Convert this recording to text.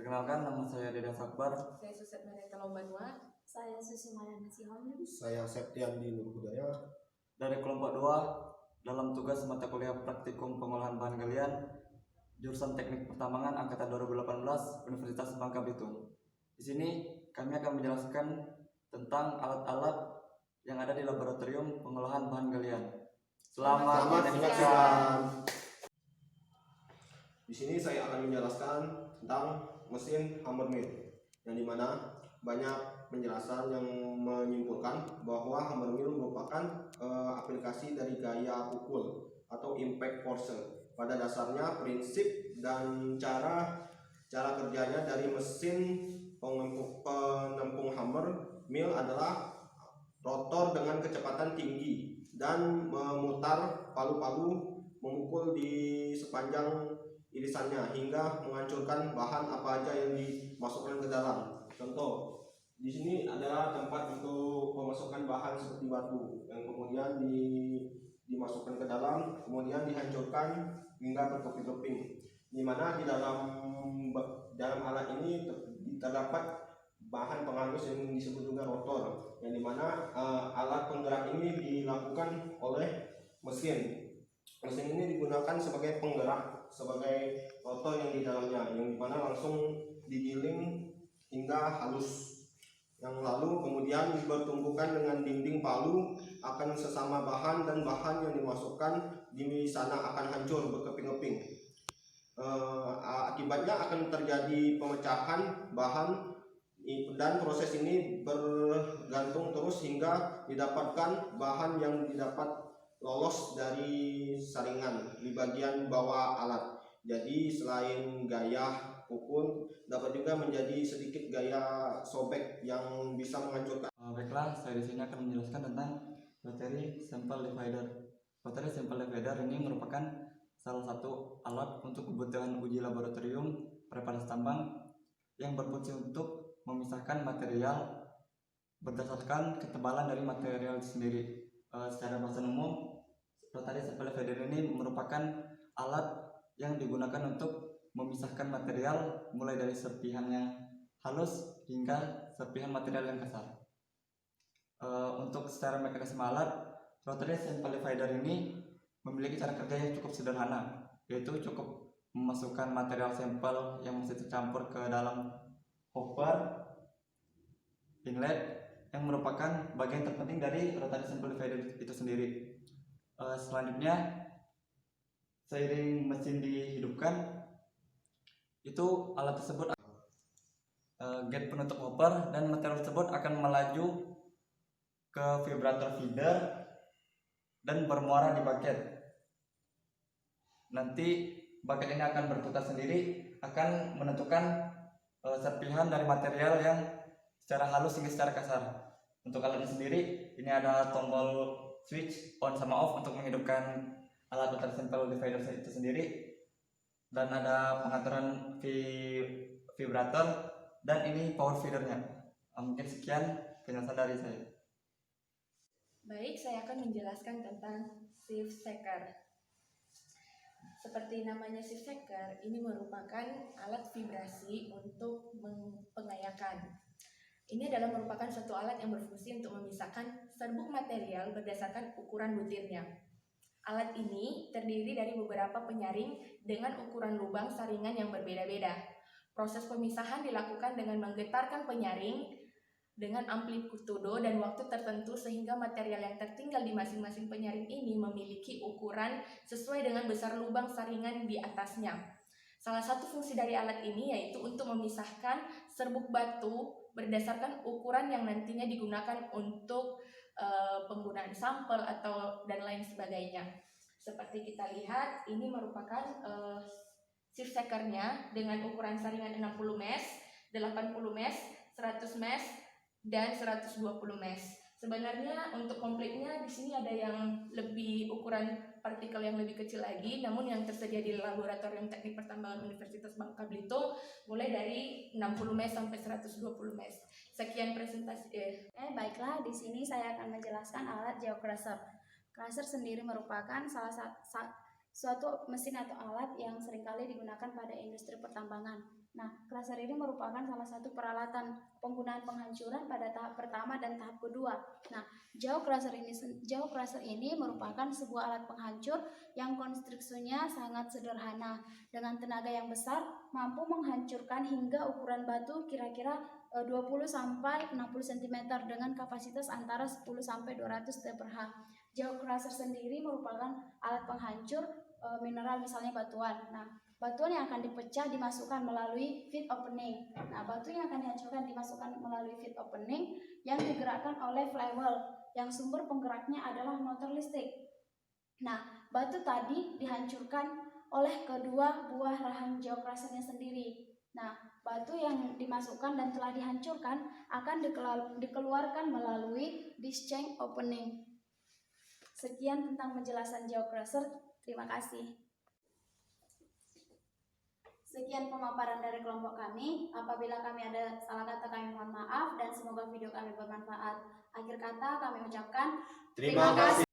Perkenalkan, nama saya Dedas Akbar. Saya Suset Marieta Lombanua. Saya Susi Mariana Siholim. Saya Septiandi Nur Hudaya. Dari kelompok 2 dalam tugas mata kuliah praktikum pengolahan bahan galian jurusan Teknik Pertambangan angkatan 2018 Universitas Bangka Belitung. Di sini kami akan menjelaskan tentang alat-alat yang ada di laboratorium pengolahan bahan galian. Selamat menyaksikan. Di sini saya akan menjelaskan tentang mesin hammer mill, yang dimana banyak penjelasan yang menyimpulkan bahwa hammer mill merupakan aplikasi dari gaya pukul atau impact force. Pada dasarnya prinsip dan cara kerjanya dari mesin penempung hammer mill adalah rotor dengan kecepatan tinggi dan memutar palu-palu memukul di sepanjang irisannya hingga menghancurkan bahan apa aja yang dimasukkan ke dalam. Contoh, di sini adalah tempat untuk memasukkan bahan seperti batu yang kemudian dimasukkan ke dalam, kemudian dihancurkan hingga berkeping-keping. Di mana di dalam alat ini terdapat bahan penghalus yang disebut juga rotor, yang dimana alat penggerak ini dilakukan oleh mesin. Mesin ini digunakan sebagai penggerak, sebagai rotor yang di dalamnya, yang dimana langsung digiling hingga halus, yang lalu kemudian bertumpukan dengan dinding palu akan sesama bahan, dan bahan yang dimasukkan di sana akan hancur berkeping-keping. Akibatnya akan terjadi pemecahan bahan, dan proses ini bergantung terus hingga didapatkan bahan yang didapat lolos dari saringan di bagian bawah alat. Jadi selain gaya pukul, dapat juga menjadi sedikit gaya sobek yang bisa menghancurkan. Baiklah, saya di sini akan menjelaskan tentang rotary sample divider. Rotary sample divider ini merupakan salah satu alat untuk kebutuhan uji laboratorium preparasi tambang yang berfungsi untuk memisahkan material berdasarkan ketebalan dari material sendiri. Secara bahasa umum, rotary sample divider ini merupakan alat yang digunakan untuk memisahkan material mulai dari serpihan yang halus hingga serpihan material yang kasar. Untuk secara mekanisme alat, rotary sample divider ini memiliki cara kerja yang cukup sederhana, yaitu cukup memasukkan material sampel yang masih tercampur ke dalam hopper inlet yang merupakan bagian terpenting dari rotary sample divider itu sendiri. Selanjutnya, seiring mesin dihidupkan, itu alat tersebut gate penutup hopper, dan material tersebut akan melaju ke vibrator feeder dan bermuara di bucket. Nanti bucket ini akan berputar sendiri, akan menentukan serpihan dari material yang secara halus hingga secara kasar. Untuk alatnya sendiri, ini ada tombol switch on sama off untuk menghidupkan alat rotary sample divider itu sendiri, dan ada pengaturan vibrator, dan ini power feedernya. Mungkin sekian penjelasan dari saya. Baik, saya akan menjelaskan tentang shift shaker. Seperti namanya shift shaker, ini merupakan alat vibrasi untuk pengayakan. Ini adalah merupakan suatu alat yang berfungsi untuk memisahkan serbuk material berdasarkan ukuran butirnya. Alat ini terdiri dari beberapa penyaring dengan ukuran lubang saringan yang berbeda-beda. Proses pemisahan dilakukan dengan menggetarkan penyaring dengan amplitudo dan waktu tertentu sehingga material yang tertinggal di masing-masing penyaring ini memiliki ukuran sesuai dengan besar lubang saringan di atasnya. Salah satu fungsi dari alat ini yaitu untuk memisahkan serbuk batu berdasarkan ukuran yang nantinya digunakan untuk penggunaan sampel atau dan lain sebagainya. Seperti kita lihat, ini merupakan shift shakernya dengan ukuran saringan 60 mes, 80 mes, 100 mes, dan 120 mes. Sebenarnya untuk komplitnya di sini ada yang lebih ukuran partikel yang lebih kecil lagi, namun yang tersedia di laboratorium teknik pertambangan Universitas Bangka Belitung mulai dari 60 mes sampai 120 mes. Sekian presentasi. Baiklah, di sini saya akan menjelaskan alat geocruiser. Crusher sendiri merupakan suatu mesin atau alat yang seringkali digunakan pada industri pertambangan. Nah, crusher ini merupakan salah satu peralatan penggunaan penghancuran pada tahap pertama dan tahap kedua. Nah, jaw crusher ini merupakan sebuah alat penghancur yang konstruksinya sangat sederhana. Dengan tenaga yang besar, mampu menghancurkan hingga ukuran batu kira-kira 20 sampai 60 cm dengan kapasitas antara 10 sampai 200 T/H. Jaw crusher sendiri merupakan alat penghancur mineral, misalnya batuan. Nah, batuan yang akan dipecah dimasukkan melalui feed opening. Nah, batu yang akan dihancurkan dimasukkan melalui feed opening yang digerakkan oleh flywheel yang sumber penggeraknya adalah motor listrik. Nah, batu tadi dihancurkan oleh kedua buah rahang jaw crushernya sendiri. Nah, batu yang dimasukkan dan telah dihancurkan akan dikeluarkan melalui discharge opening. Sekian tentang penjelasan jaw crusher. Terima kasih. Sekian pemaparan dari kelompok kami. Apabila kami ada salah kata, kami mohon maaf dan semoga video kami bermanfaat. Akhir kata kami ucapkan Terima kasih.